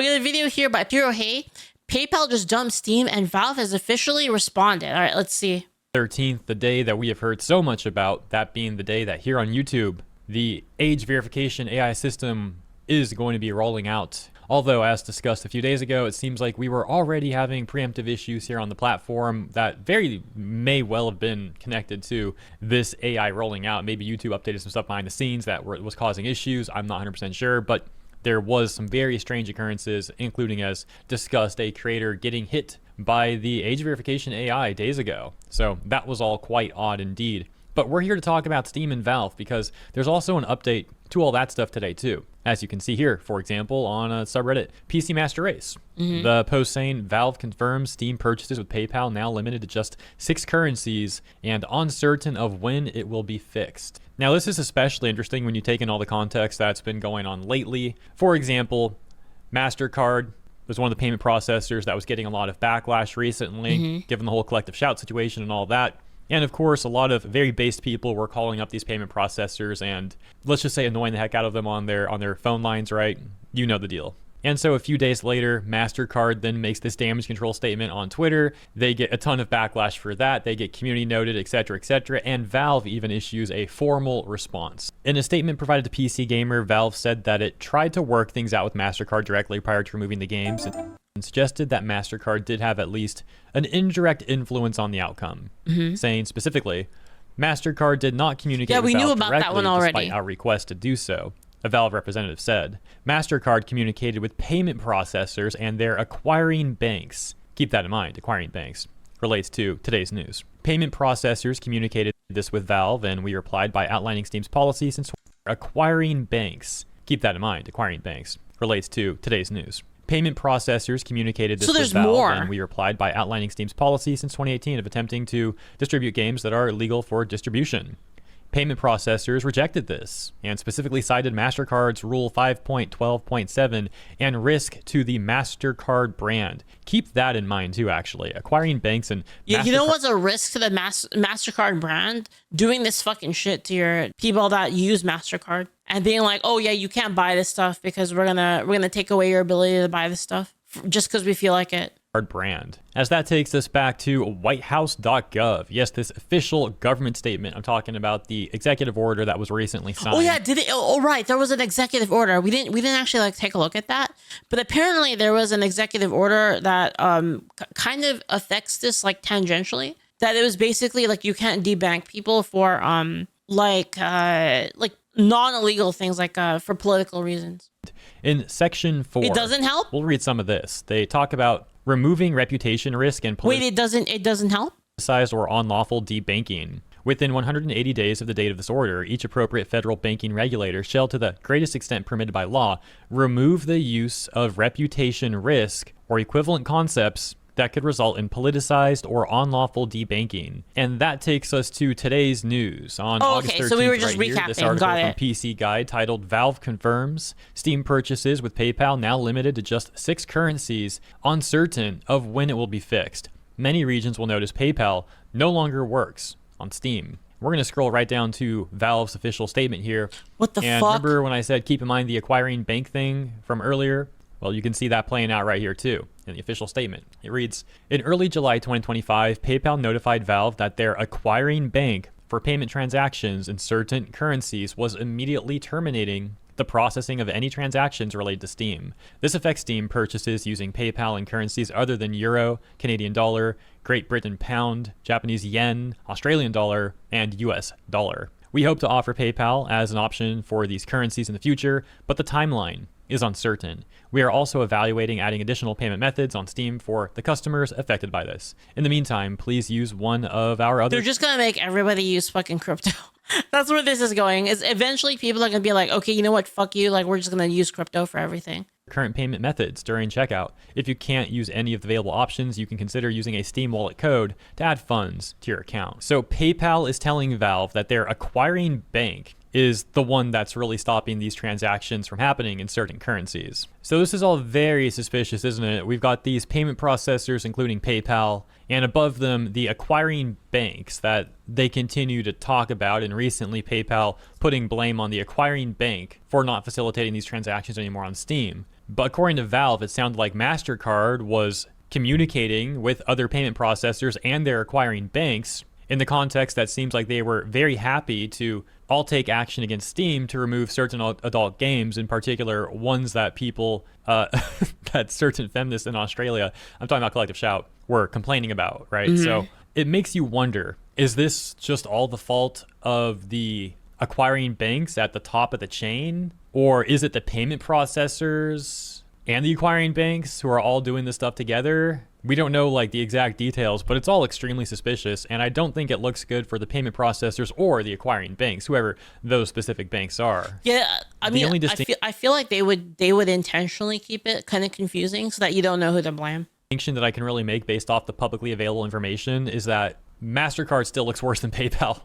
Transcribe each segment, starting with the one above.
we got a video here by Piro Hey. PayPal just dumped Steam and Valve has officially responded. All right, let's see. 13th, the day that we have heard so much about, that being the day that here on YouTube, the age verification AI system is going to be rolling out. Although, as discussed a few days ago, it seems like we were already having preemptive issues here on the platform that very may well have been connected to this AI rolling out. Maybe YouTube updated some stuff behind the scenes that was causing issues. I'm not 100% sure, but there was some very strange occurrences, including, as discussed, a creator getting hit by the age verification AI days ago. So that was all quite odd indeed. But we're here to talk about Steam and Valve because there's also an update to all that stuff today too. As you can see here, for example, on a subreddit, PC Master Race. The post saying Valve confirms Steam purchases with PayPal now limited to just 6 currencies and uncertain of when it will be fixed. Now, this is especially interesting when you take in all the context that's been going on lately. For example, Mastercard was one of the payment processors that was getting a lot of backlash recently, given the whole collective shout situation and all that. And of course, a lot of very based people were calling up these payment processors and, let's just say, annoying the heck out of them on their phone lines, right? You know the deal. And so a few days later, Mastercard then makes this damage control statement on Twitter. They get a ton of backlash for that. They get community noted, etc., etc. And Valve even issues a formal response. In a statement provided to PC Gamer, Valve said that it tried to work things out with Mastercard directly prior to removing the games and suggested that Mastercard did have at least an indirect influence on the outcome, saying specifically, Mastercard did not communicate with Valve directly despite our request to do so. A Valve representative said, Mastercard communicated with payment processors and their acquiring banks. Keep that in mind, acquiring banks relates to today's news. Payment processors communicated this with Valve, and we replied by outlining Steam's policy since acquiring banks. Keep that in mind, acquiring banks relates to today's news. Payment processors communicated this with Valve, and we replied by outlining Steam's policy since 2018 of attempting to distribute games that are legal for distribution. Payment processors rejected this and specifically cited Mastercard's Rule 5.12.7 and risk to the Mastercard brand. Keep that in mind too, actually. Acquiring banks and you know what's a risk to the Mastercard brand? Doing this fucking shit to your people that use Mastercard and being like, oh yeah, you can't buy this stuff because we're gonna take away your ability to buy this stuff just because we feel like it. Brand. As that takes us back to whitehouse.gov. Yes, this official government statement. I'm talking about the executive order that was recently signed. Oh yeah, did it? Oh right, there was an executive order. We didn't actually like take a look at that, but apparently there was an executive order that kind of affects this like tangentially. That it was basically like you can't debank people for like non-illegal things like for political reasons. In section 4, it doesn't help. We'll read some of this. They talk about removing reputation risk and wait, it doesn't help? Politicized or unlawful debanking. Within 180 days of the date of this order, each appropriate federal banking regulator shall, to the greatest extent permitted by law, remove the use of reputation risk or equivalent concepts that could result in politicized or unlawful debanking. And that takes us to today's news on August 13th. So we were just right recapping. Here, this article from PC Guide titled Valve confirms Steam purchases with PayPal now limited to just 6 currencies, uncertain of when it will be fixed. Many regions will notice PayPal no longer works on Steam. We're going to scroll right down to Valve's official statement here. What the fuck? Remember when I said keep in mind the acquiring bank thing from earlier? Well, you can see that playing out right here too in the official statement. It reads, in early July 2025, PayPal notified Valve that their acquiring bank for payment transactions in certain currencies was immediately terminating the processing of any transactions related to Steam. This affects Steam purchases using PayPal in currencies other than Euro, Canadian dollar, Great Britain pound, Japanese yen, Australian dollar, and US dollar. We hope to offer PayPal as an option for these currencies in the future, but the timeline is uncertain. We are also evaluating adding additional payment methods on Steam for the customers affected by this. In the meantime, please use one of our other... They're just going to make everybody use fucking crypto. That's where this is going. Is eventually people are going to be like, okay, you know what? Fuck you. Like, we're just going to use crypto for everything. Current payment methods during checkout. If you can't use any of the available options, you can consider using a Steam wallet code to add funds to your account. So PayPal is telling Valve that their acquiring bank is the one that's really stopping these transactions from happening in certain currencies. So this is all very suspicious, isn't it? We've got these payment processors, including PayPal, and above them, the acquiring banks that they continue to talk about, and recently PayPal putting blame on the acquiring bank for not facilitating these transactions anymore on Steam. But according to Valve, it sounded like Mastercard was communicating with other payment processors and their acquiring banks in the context that seems like they were very happy to all take action against Steam to remove certain adult games, in particular ones that people, that certain feminists in Australia, I'm talking about Collective Shout, were complaining about, right? Mm-hmm. So it makes you wonder, is this just all the fault of the acquiring banks at the top of the chain? Or is it the payment processors and the acquiring banks who are all doing this stuff together? We don't know like the exact details, but it's all extremely suspicious, and I don't think it looks good for the payment processors or the acquiring banks, whoever those specific banks are. Yeah, I mean, I feel like they would intentionally keep it kind of confusing so that you don't know who to blame. Distinction that I can really make based off the publicly available information is that Mastercard still looks worse than PayPal.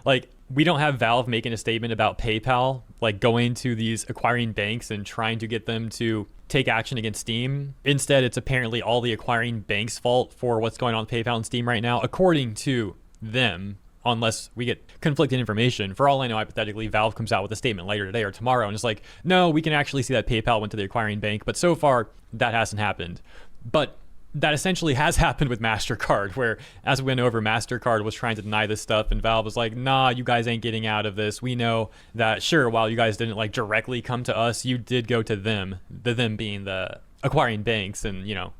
Like, we don't have Valve making a statement about PayPal, like going to these acquiring banks and trying to get them to take action against Steam. Instead, it's apparently all the acquiring banks' fault for what's going on with PayPal and Steam right now, according to them, unless we get conflicting information. For all I know, hypothetically, Valve comes out with a statement later today or tomorrow and it's like, no, we can actually see that PayPal went to the acquiring bank. But so far, that hasn't happened. But that essentially has happened with Mastercard, where, as we went over, Mastercard was trying to deny this stuff, and Valve was like, nah, you guys ain't getting out of this. We know that, sure, while you guys didn't like directly come to us, you did go to them, the them being the acquiring banks, and, you know,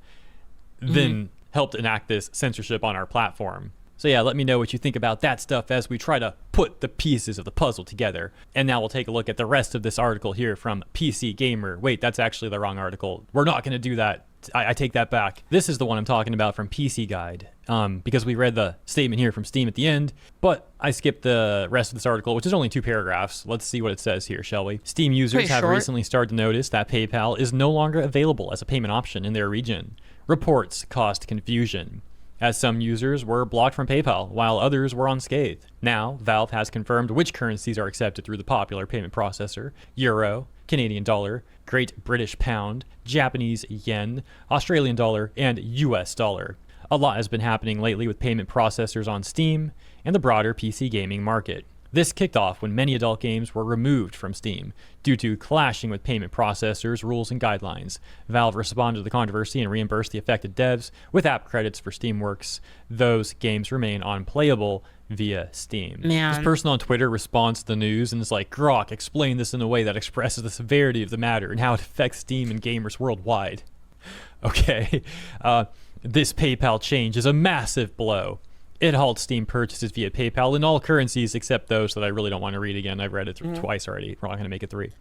then helped enact this censorship on our platform. So yeah, let me know what you think about that stuff as we try to put the pieces of the puzzle together. And now we'll take a look at the rest of this article here from PC Gamer. Wait, that's actually the wrong article. We're not going to do that. I take that back. This is the one I'm talking about from PC Guide, because we read the statement here from Steam at the end, but I skipped the rest of this article, which is only 2 paragraphs. Let's see what it says here, shall we? Steam users have recently started to notice that PayPal is no longer available as a payment option in their region. Reports caused confusion, as some users were blocked from PayPal, while others were unscathed. Now, Valve has confirmed which currencies are accepted through the popular payment processor: Euro, Canadian dollar, Great British Pound, Japanese yen, Australian dollar, and US dollar. A lot has been happening lately with payment processors on Steam and the broader PC gaming market. This kicked off when many adult games were removed from Steam due to clashing with payment processors' rules and guidelines. Valve responded to the controversy and reimbursed the affected devs with app credits for Steamworks. Those games remain unplayable via Steam. Man. This person on Twitter responds to the news and is like, Grok, explain this in a way that expresses the severity of the matter and how it affects Steam and gamers worldwide. Okay, this PayPal change is a massive blow. It halts Steam purchases via PayPal in all currencies except those that I really don't want to read again. I've read it twice already. We're not going to make it 3.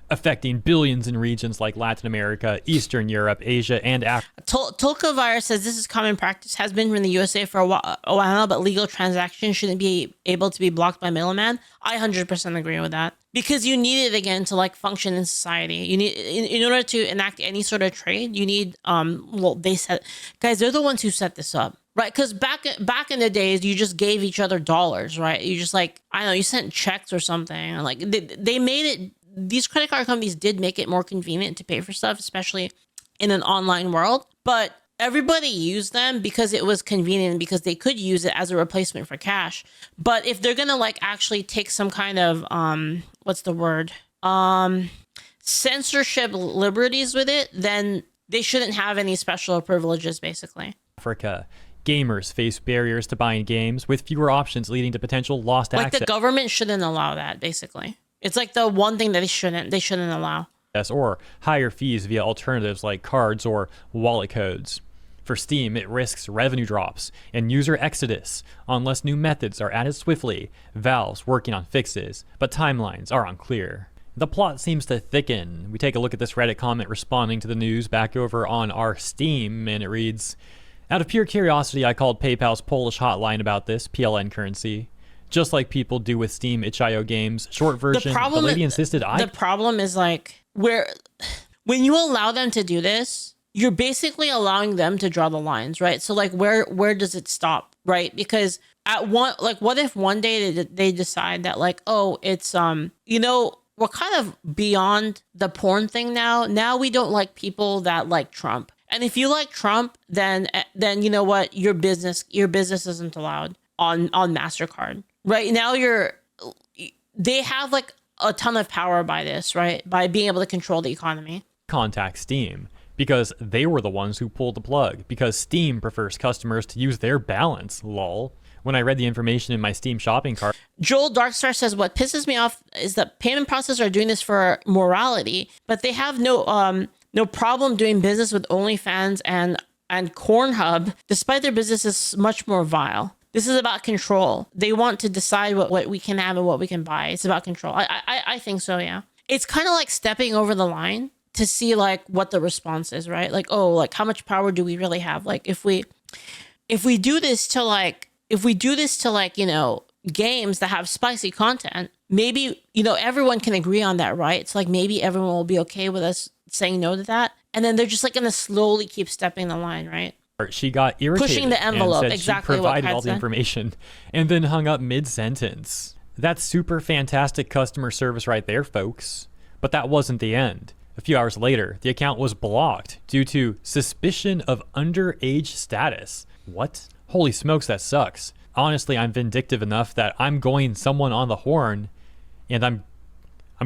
Affecting billions in regions like Latin America, Eastern Europe, Asia, and Africa. Tolkavirus says this is common practice, has been from the USA for a while now, but legal transactions shouldn't be able to be blocked by middlemen. I 100% agree with that. Because you need it, again, to like function in society. You need, in order to enact any sort of trade, you need, guys, they're the ones who set this up. Right, because back in the days, you just gave each other dollars, right? You just like, I don't know, you sent checks or something. Like they made it, these credit card companies did make it more convenient to pay for stuff, especially in an online world. But everybody used them because it was convenient, because they could use it as a replacement for cash. But if they're gonna like actually take some kind of censorship liberties with it, then they shouldn't have any special privileges, basically. Africa. Gamers face barriers to buying games with fewer options, leading to potential lost access. Like the government shouldn't allow that, basically. It's like the one thing that they shouldn't allow. Or higher fees via alternatives like cards or wallet codes. For Steam, it risks revenue drops and user exodus unless new methods are added swiftly. Valve's working on fixes, but timelines are unclear. The plot seems to thicken. We take a look at this Reddit comment responding to the news back over on our Steam, and it reads, out of pure curiosity, I called PayPal's Polish hotline about this, PLN currency. Just like people do with Steam itch.io games. Short version, the lady insisted The problem is like, when you allow them to do this, you're basically allowing them to draw the lines, right? So like, where does it stop, right? Because what if one day they decide that like, oh, it's, we're kind of beyond the porn thing now. Now we don't like people that like Trump. And if you like Trump, then you know what, your business isn't allowed on Mastercard. Right now, they have like a ton of power by this, right? By being able to control the economy. contact Steam because they were the ones who pulled the plug, because Steam prefers customers to use their balance, lol. When I read the information in my Steam shopping cart. Joel Darkstar says, what pisses me off is that payment processors are doing this for morality, but they have no problem doing business with OnlyFans and Cornhub, despite their business is much more vile. This is about control. They want to decide what we can have and what we can buy. It's about control. I think so, yeah. It's kind of like stepping over the line to see like what the response is, right? Like, oh, like how much power do we really have? Like if we do this to like, you know, games that have spicy content, maybe, you know, everyone can agree on that, right? It's like maybe everyone will be okay with us saying no to that. And then they're just like going to slowly keep stepping the line, right? She got irritated, pushing the envelope, and said exactly she what provided Kat all the said. information and then hung up mid-sentence. That's super fantastic customer service right there, folks. But that wasn't the end. A few hours later, the account was blocked due to suspicion of underage status. What? Holy smokes, that sucks. Honestly, I'm vindictive enough that I'm going someone on the horn and I'm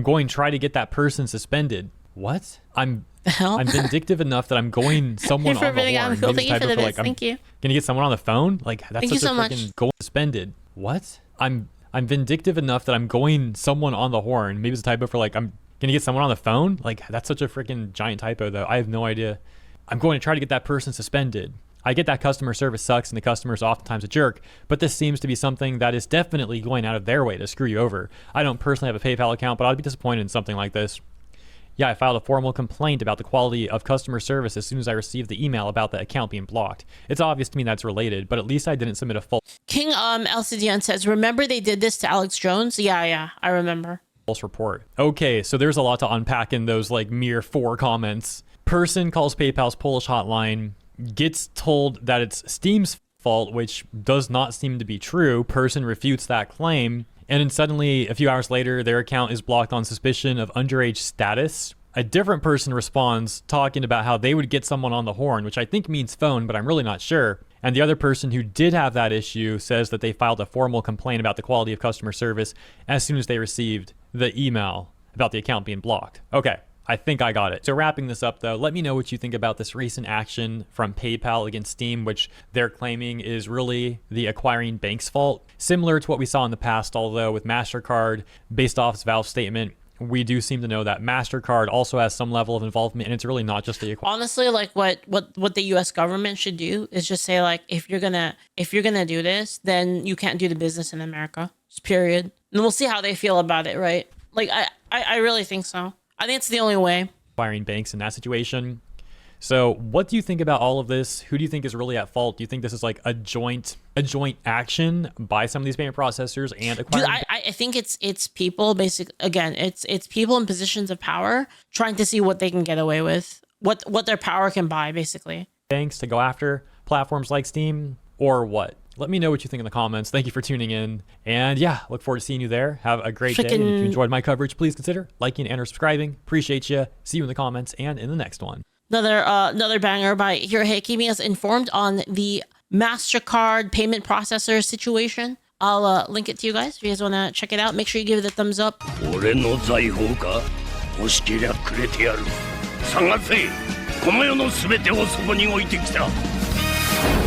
going to try to get that person suspended. What? I'm vindictive enough that I'm going someone on the horn. Thank you for the bits. Thank you. Gonna get someone on the phone? Like that's Thank you such so a freaking much. going suspended. What? I'm vindictive enough that I'm going someone on the horn. Maybe it's a typo for like I'm gonna get someone on the phone. Like that's such a freaking giant typo though. I have no idea. I'm going to try to get that person suspended. I get that customer service sucks and the customer is oftentimes a jerk, but this seems to be something that is definitely going out of their way to screw you over. I don't personally have a PayPal account, but I'd be disappointed in something like this. Yeah, I filed a formal complaint about the quality of customer service as soon as I received the email about the account being blocked. It's obvious to me that's related, but at least I didn't submit a false King LCDN says, remember they did this to Alex Jones? Yeah, I remember. report. Okay, so there's a lot to unpack in those like mere 4 comments. Person calls PayPal's Polish hotline, gets told that it's Steam's fault, which does not seem to be true. Person refutes that claim. And then suddenly, a few hours later, their account is blocked on suspicion of underage status. A different person responds talking about how they would get someone on the horn, which I think means phone, but I'm really not sure. And the other person who did have that issue says that they filed a formal complaint about the quality of customer service as soon as they received the email about the account being blocked. Okay, I think I got it. So wrapping this up though, let me know what you think about this recent action from PayPal against Steam, which they're claiming is really the acquiring bank's fault. Similar to what we saw in the past, although with Mastercard, based off its Valve statement, we do seem to know that Mastercard also has some level of involvement, and it's really not just the honestly, like what the U.S. government should do is just say like, if you're gonna do this, then you can't do the business in America. Just period. And we'll see how they feel about it, right? Like I really think so. I think it's the only way. Acquiring banks in that situation. So what do you think about all of this? Who do you think is really at fault? Do you think this is like a joint action by some of these payment processors and acquiring? Dude, I think it's people basically, again, it's people in positions of power trying to see what they can get away with, what their power can buy, basically. Banks to go after platforms like Steam, or what? Let me know what you think in the comments. Thank you for tuning in. And yeah, look forward to seeing you there. Have a great day. And if you enjoyed my coverage, please consider liking and or subscribing. Appreciate you. See you in the comments and in the next one. Another banger by Hirohei keeping us informed on the Mastercard payment processor situation. I'll link it to you guys if you guys want to check it out. Make sure you give it a thumbs up. 俺の財宝か欲しけりゃくれてやる探せこの世の全てをそこに置いてきた